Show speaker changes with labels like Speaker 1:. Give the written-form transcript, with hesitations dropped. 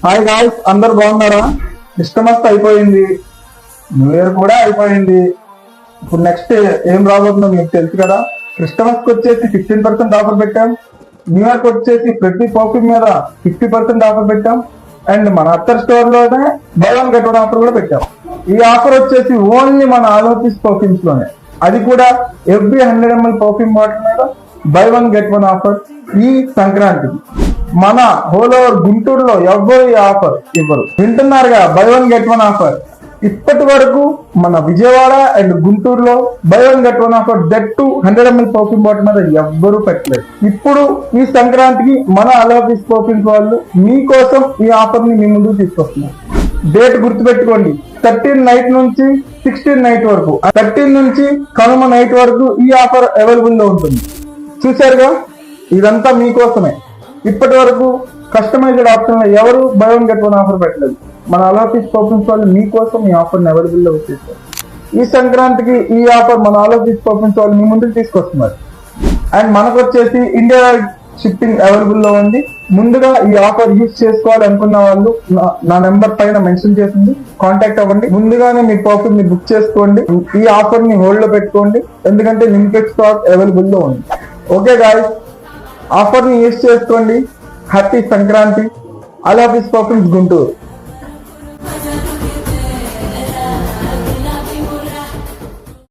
Speaker 1: Hi guys, అందరు బాగున్నారా? Christmas అయిపోయింది, న్యూ ఇయర్ కూడా అయిపోయింది. ఇప్పుడు నెక్స్ట్ ఏం రాబోతుందో మీకు తెలుసు కదా. క్రిస్టమస్ కి వచ్చేసి 15% ఆఫర్ పెట్టాం. న్యూ ఇయర్ కి వచ్చేసి ప్రతి పర్ఫ్యూమ్ మీద 50% ఆఫర్ పెట్టాం. అండ్ మన అత్తర్ స్టోర్ లోనే by one get one offer కూడా పెట్టాం. ఈ ఆఫర్ వచ్చేసి ఓన్లీ మన ఆలోచిస్ పర్ఫ్యూమ్స్ లోనే, అది కూడా ఎవ్రీ 100 ml పర్ఫ్యూమ్ బాటిల్ మీద by one get one offer ఈ సంక్రాంతికి. మన హోల్ ఓవర్ గుంటూరులో ఎవ్వరు ఈ ఆఫర్ ఇవ్వరు. వింటున్నారుగా, buy one get one offer. ఇప్పటి వరకు మన విజయవాడ అండ్ గుంటూరులో buy one get one offer that too 100 ml perfume bottle మీద ఎవ్వరూ పెట్టలేదు. ఇప్పుడు ఈ సంక్రాంతికి మన అలోఫీస్ పర్ఫ్యూమ్స్ వాళ్ళు మీకోసం ఈ ఆఫర్ ని మీ ముందుకు తీసుకొస్తున్నారు. డేట్ గుర్తుపెట్టుకోండి, 13 నైట్ నుంచి 16 నైట్ వరకు, 13 నుంచి కనుమ నైట్ వరకు ఈ ఆఫర్ అవైలబుల్ లో ఉంటుంది. చూశారుగా, ఇదంతా మీకోసమే. ఇప్పటి వరకు కస్టమైజ్డ్ ఆప్షన్ లో ఎవరు by one get one offer పెట్టలేదు. మన అలోఫీస్ పర్ఫ్యూమ్స్ వాళ్ళు మీకోసం ఈ ఆఫర్ అవైలబుల్ లో వచ్చేసారు. ఈ సంక్రాంతికి ఈ ఆఫర్ మన అలోఫీస్ పర్ఫ్యూమ్స్ వాళ్ళు మీ ముందుకు తీసుకొస్తున్నారు. అండ్ మనకు వచ్చేసి ఇండియా షిప్పింగ్ అవైలబుల్ లో ఉంది. ముందుగా ఈ ఆఫర్ యూజ్ చేసుకోవాలి అనుకున్న వాళ్ళు నా నెంబర్ పైన మెన్షన్ చేసింది, కాంటాక్ట్ అవ్వండి. ముందుగానే మీ పర్ఫ్యూమ్ ని బుక్ చేసుకోండి. ఈ ఆఫర్ ని హోల్డ్ లో పెట్టుకోండి, ఎందుకంటే లిమిటెడ్ స్టాక్ అవైలబుల్ లో ఉంది. ఓకే గాయ్స్, ఆఫర్ ని యూజ్ చేసుకోండి. హ్యాపీ సంక్రాంతి. అలోఫీస్ పర్ఫ్యూమ్స్ గుంటూరు.